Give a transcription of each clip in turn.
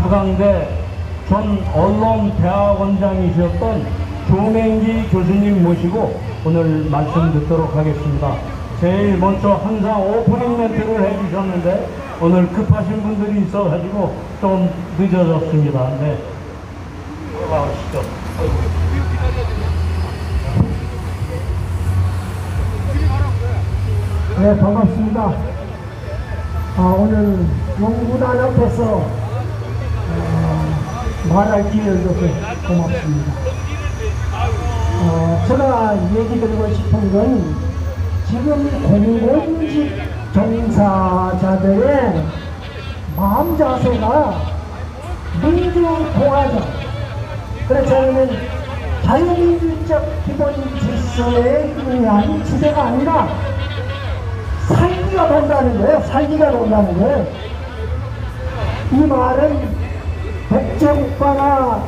서강대 전 언론대학원장이셨던 조맹기 교수님 모시고 오늘 말씀 듣도록 하겠습니다. 제일 먼저 항상 오프닝 멘트를 해주셨는데 오늘 급하신 분들이 있어가지고 좀 늦어졌습니다. 네, 올라오시죠. 네, 반갑습니다. 오늘 농구단 앞에서 말할 기회를 줘서 고맙습니다. 제가 얘기 드리고 싶은 건 지금 공공직 종사자들의 마음 자세가 민주공화적, 그렇지 않으면 자유민주적 기본 질서에 의한 지배가 아니라 살기가 돈다는 거예요. 살기가 돈다는 거예요. 이 말은 독재국가나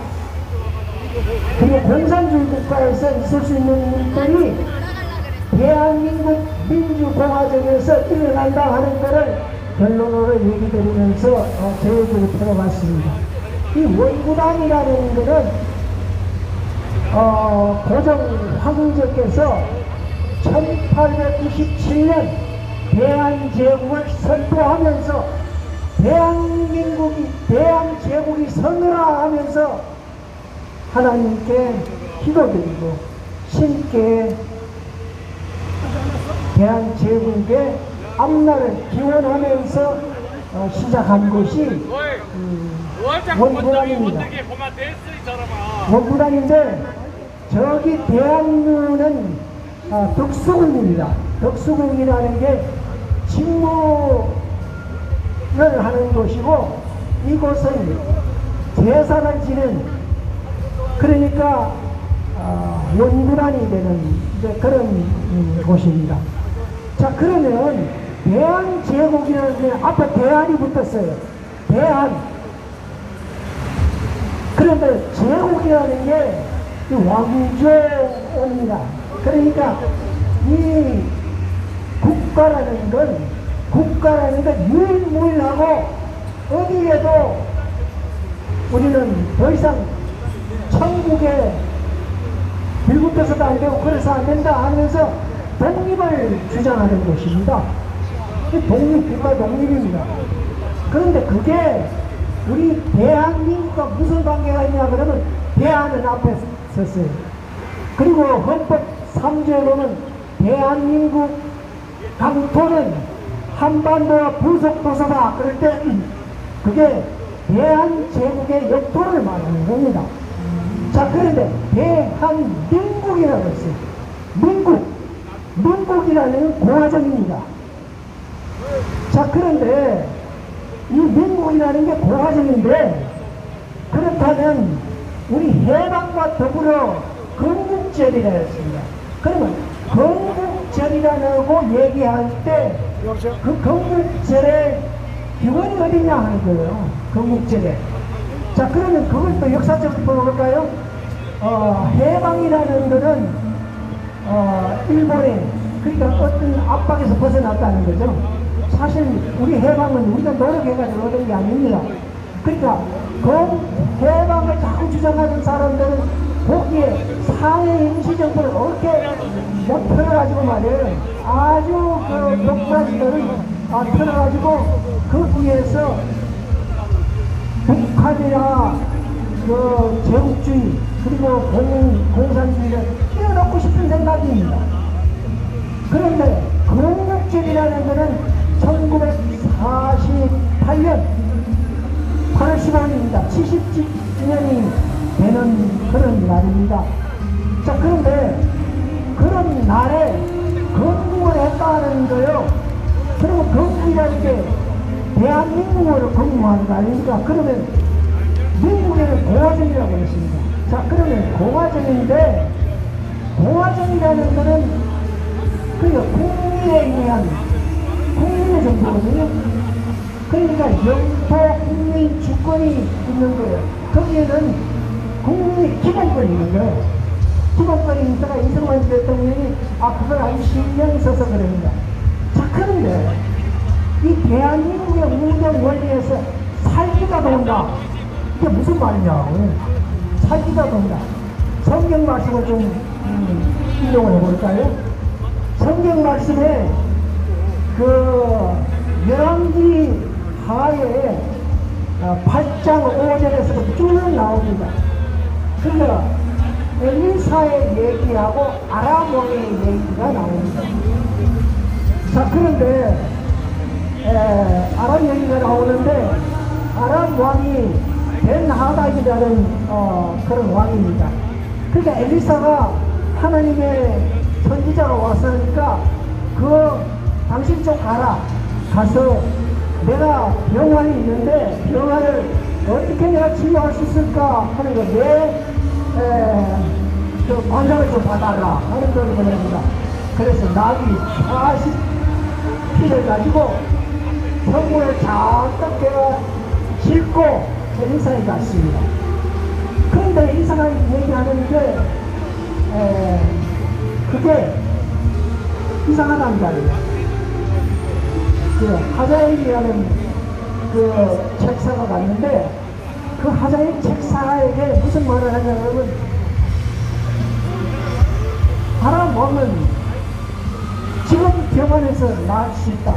그리고 공산주의 국가에서 있을 수 있는 일들이 대한민국 민주공화정에서 일어난다 하는 것을 결론으로 얘기 드리면서 제 얘기를 펴봤습니다. 이 원구단이라는 것은 고종 황제께서 1897년 대한제국을 선포하면서 대한제국이 서늘하 하면서 하나님께 기도드리고 신께 대한제국의 앞날을 기원하면서 시작한 것이 원구단입니다. 원구단인데 저기 대한민국은 덕수궁입니다. 덕수궁이라는 게 직무를 하는 곳이고 이곳은 제사를 지는, 그러니까 원구단이 되는 이제 그런 곳입니다. 자, 그러면 대한제국이라는 게 앞에 대한이 붙었어요. 대한. 그런데 제국이라는 게 왕조입니다. 그러니까 이 국가라는 건 유일무이하고 어디에도 우리는 더 이상 천국에 빌붙어서도 안 되고 그래서 안 된다 하면서 독립을 주장하는 것입니다. 국가 독립입니다. 그런데 그게 우리 대한민국과 무슨 관계가 있냐 그러면 대한은 앞에 섰어요. 그리고 헌법 3조로는 대한민국 강토는 한반도와 부속도서다. 그럴 때 그게 대한제국의 역토를 말하는 겁니다. 자, 그런데 대한민국이라고 했어요. 민국이라는 공화정입니다. 자, 그런데 이 민국이라는 게 공화정인데 그렇다면 우리 해방과 더불어 건국절이라 했습니다. 그러면 건국절이라고 얘기할 때 그 건국절의 기원이 어디냐 하는 거예요. 건국절에. 자, 그러면 그걸 또 역사적으로 볼까요? 해방이라는 것은 일본에 그러니까 어떤 압박에서 벗어났다는 거죠. 사실 우리 해방은 우리가 노력해가지고 얻은 게 아닙니다. 그러니까 그 해방을 자꾸 주장하는 사람들은 거기에 상해 임시정부를 이렇게 펴가지고 말이에요. 아주 그 독자지들을 펴가지고 그 위에서 북한이나 그 제국주의 그리고 공산주의를 띄워놓고 싶은 생각입니다. 그런데 건국절이라는 것은 1948년 8월 15일입니다. 70주년이 되는 그런 날입니다. 자, 그런데 그런 날에 건국을 했다는 거요. 그러면 건국이라는 게 대한민국으로 건국하는 거 아닙니까? 그러면 민국에는 공화정이라고 했습니다. 자, 그러면 공화정인데 공화정이라는 거는 그러니까 국민에 의한 국민의 정부거든요. 그러니까 영토 국민 주권이 있는 거예요. 거기에는 국민의 기본권이 있는 거예요. 기본권이 있다가 이승만 대통령이 그걸 아주 신경이 써서 그럽니다. 자, 그런데 이 대한민국의 운영 원리에서 살기가 돈다. 이게 무슨 말이냐고. 살기가 돈다. 성경 말씀을 좀 인용을 해볼까요? 성경 말씀에 그 열왕기 하에 8장 5절에서부터 쭉 나옵니다. 그러니까 엘리사의 얘기하고 아람 왕의 얘기가 나옵니다. 자, 그런데 아람 얘기가 나오는데 아람 왕이 벤하닷이라는 그런 왕입니다. 그러니까 엘리사가 하나님의 선지자가 왔으니까 당신 쪽 가서 내가 병환이 있는데 병환을 어떻게 내가 치료할 수 있을까 하는 거 내 관장을 좀 봐달라 하는 걸 보냅니다. 그래서 나귀 40피를 가지고 성문을 잔뜩 내가 싣고 엘리사에 갔습니다. 그런데 엘리사가 얘기하는데 그게 이상하다는 말이에요. 하자엘이라는 그 책사가 갔는데 그 하자엘 책사에게 무슨 말을 하냐면 아람 왕은 지금 병원에서 나을 수 있다.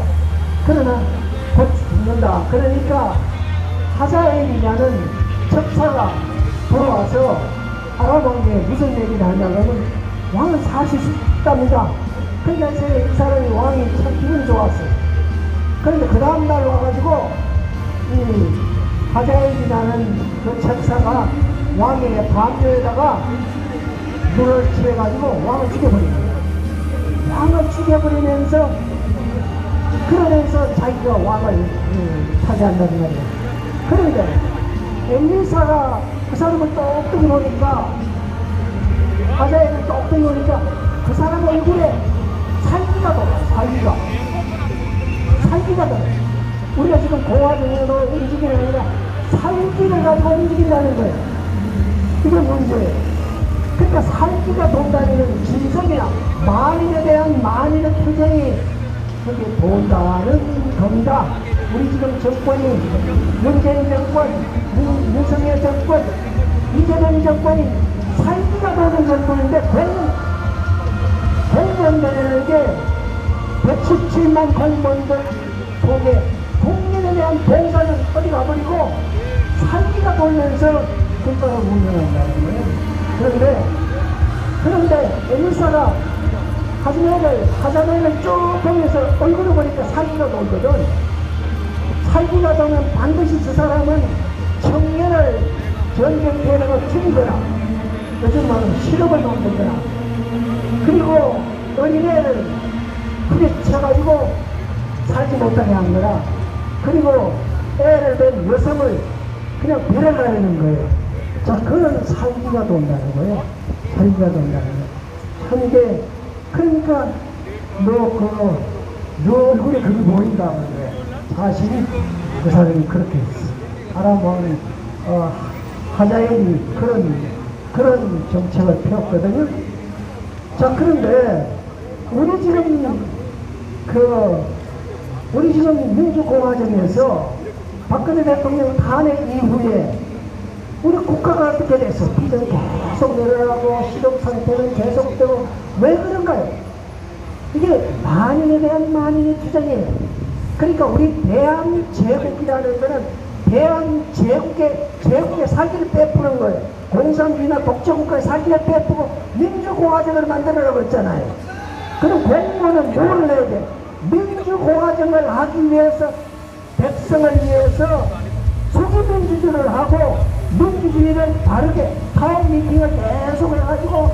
그러나 곧 죽는다. 그러니까 하자엘이라는 책사가 돌아와서 아람 왕에게 무슨 얘기를 하냐면 왕은 사실 있답니다. 그러니까 이 사람이 왕이 참 기분이 좋았어요. 그런데 그 다음날 와가지고 이 하자엘이라는 그 책사가 왕의 반려에다가 물을 취해가지고 왕을 죽여버립니다. 왕을 죽여버리면서 그러면서 자기가 왕을 차지한다는 말이에요. 그런데 엘리사가 그 사람을 똑똑히 보니까 하자엘을 똑똑히 보니까 그 사람 얼굴에 살기가 돌아. 살기가 돌아. 우리가 지금 공화정으로 움직이는 게 아니라 살기를 가지고 움직인다는 거예요. 이게 문제예요. 그러니까 살기가 돈다는 진성이나 만인에 대한 만인의 투쟁이 그게 돈다는 겁니다. 우리 지금 정권이 문재인 정권, 윤석열 정권, 이재명 정권이 살기가 도는 정권인데 100년 되는 게 117만 공무원들 속에 국민에 대한 봉사는 어디 가버리고 살기가 돌면서 국가를 운영한다는 거예요. 그런데 엘리사가 하자멜을 쭉 보면서 얼굴을 보니까 살기가 돌거든. 살기가 돌면 반드시 저 사람은 청년을 전쟁터에다가 죽이거나 요즘 말은 실업을 만들거나 그리고 어린애를 부딪혀가지고 살지 못하게 한 거라. 그리고 애를 뵌 여성을 그냥 배려가려는 거예요. 자, 그런 살기가 돈다는 거예요. 살기가 돈다는 거예요. 참 이게, 그러니까, 너 얼굴에 그게 보인다. 사실이 그 사람이 그렇게 했어. 아람 왕은, 하자엘이 그런 정책을 펴었거든요. 자, 그런데, 우리 지금 민주공화정에서 박근혜 대통령 탄핵 이후에 우리 국가가 어떻게 됐어? 비전이 계속 늘어나고 시동 상태는 계속되고 왜 그런가요? 이게 만인에 대한 만인의 투쟁이에요. 그러니까 우리 대한제국이라는 거는 제국의 살기를 베푸는 거예요. 공산주의나 독재국가의 살기를 베푸고 민주공화정을 만들어라고 했잖아요. 그럼 공무원은 뭘 해야 돼? 민주공화정을 하기 위해서 백성을 위해서 소기민주주의를 하고 민주주의를 바르게 타운 미팅을 계속 해가지고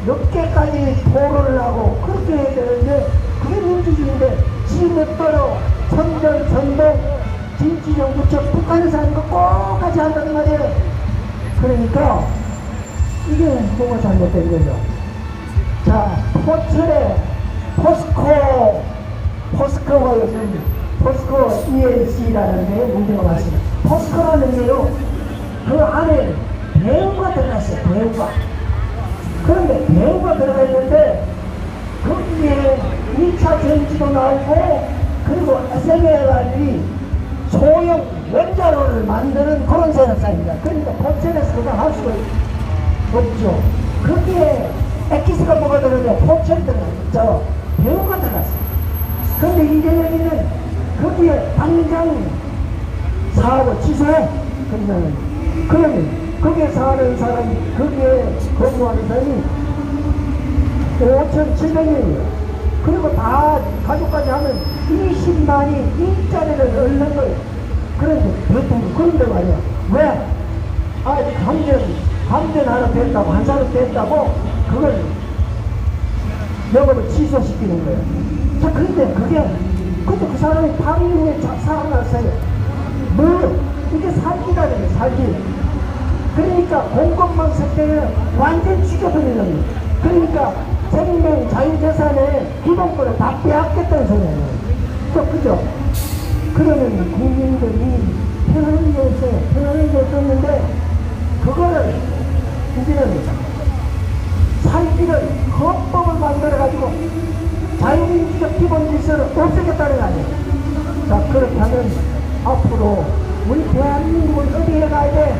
몇 개까지 토론을 하고 그렇게 해야 되는데 그게 민주주의인데 지멋대로 선전, 선동, 진취정부처 북한에서 하는 거 꼭까지 한다는 말이에요. 그러니까 이게 뭐가 잘못된 거죠. 자, 포스코가 요즘 포스코 ELC라는 데 문제가 많습니다. 포스코라는 게요, 그 안에 배우가 들어갔어요. 그런데 배우가 들어가 있는데 거기에 2차 전지도 나오고 그리고 SML이 소형 원자로를 만드는 그런 생산입니다. 그러니까 포천에서 그냥 할 수가 없죠. 거기에 엑기스가 뭐가 들어가요? 포천 들어갔죠. 배우가 들어갔어요. 근데 이재명이는 거기에 당장 사업을 취소해. 그러면 거기에 사는 사람이, 거기에 근무하는 사람이 5,700명이에요. 그리고 다 가족까지 하면 20만이 일자리를 얻는 거예요. 그런데 대통령, 그런데 말이야. 왜? 아직 감전 하나 됐다고, 한 사람 됐다고, 그걸 영업을 취소시키는 거예요. 자, 그런데 근데 그 사람이 8일 후에 살아났어요. 이게 살기다, 살기. 그러니까 공급망 세대를 완전 죽여버리는 거예요. 그러니까 생명, 자유재산의 기본권을 다 빼앗겠다는 소리예요. 또 그죠? 그러면 국민들이 편안한 게 있어요. 편안한 게 없었는데, 그거를 이제는 살기를 헌법을 만들어가지고 자유민주적 기본 질서를 없애겠다는 거 아니에요. 자, 그렇다면 앞으로 우리 대한민국은 어디에 가야 돼?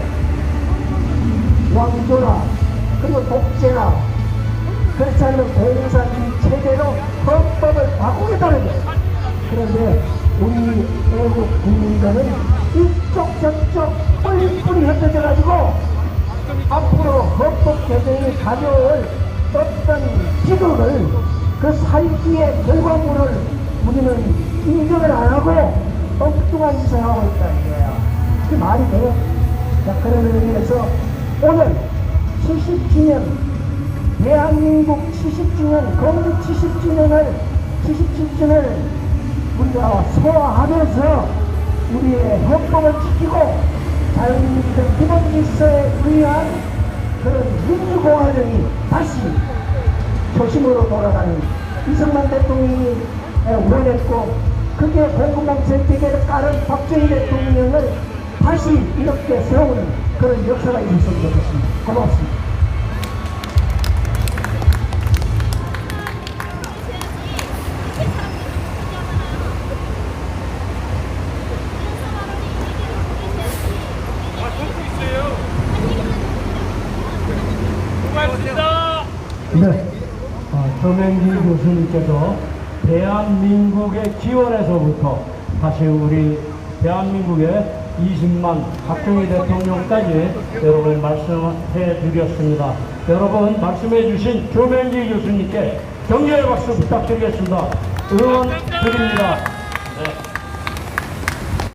왕조나, 그리고 독재나, 그렇지 않으면 공산주의 체제로 헌법을 바꾸겠다는 거예요. 그런데 우리 애국 국민들은 이쪽 저쪽 뿔뿔이 흩어져가지고 앞으로 헌법 개정이 가져올 어떤 기도를, 그 살기의 결과물을 우리는 인정을 안 하고 엉뚱한 짓을 하고 있다는 거야. 그게 말이 돼요? 자, 그런 의미에서 오늘 70주년, 대한민국 70주년, 건국 77주년을 우리가 소화하면서 우리의 헌법을 지키고 자유민주적 기본 질서에 의한 그런 민주공화정이 다시 초심으로 돌아가는 이승만 대통령이 원했고, 그게 공급망 정책에 따른 박정희 대통령을 다시 이렇게 세우는 그런 역사가 있었으면 좋겠습니다. 고맙습니다. 네, 조명기 교수님께서 대한민국의 기원에서부터 다시 우리 대한민국의 20만 박정희 대통령까지 여러분 말씀해 드렸습니다. 여러분 말씀해 주신 조명기 교수님께 격려의 박수 부탁드리겠습니다. 응원 드립니다. 네.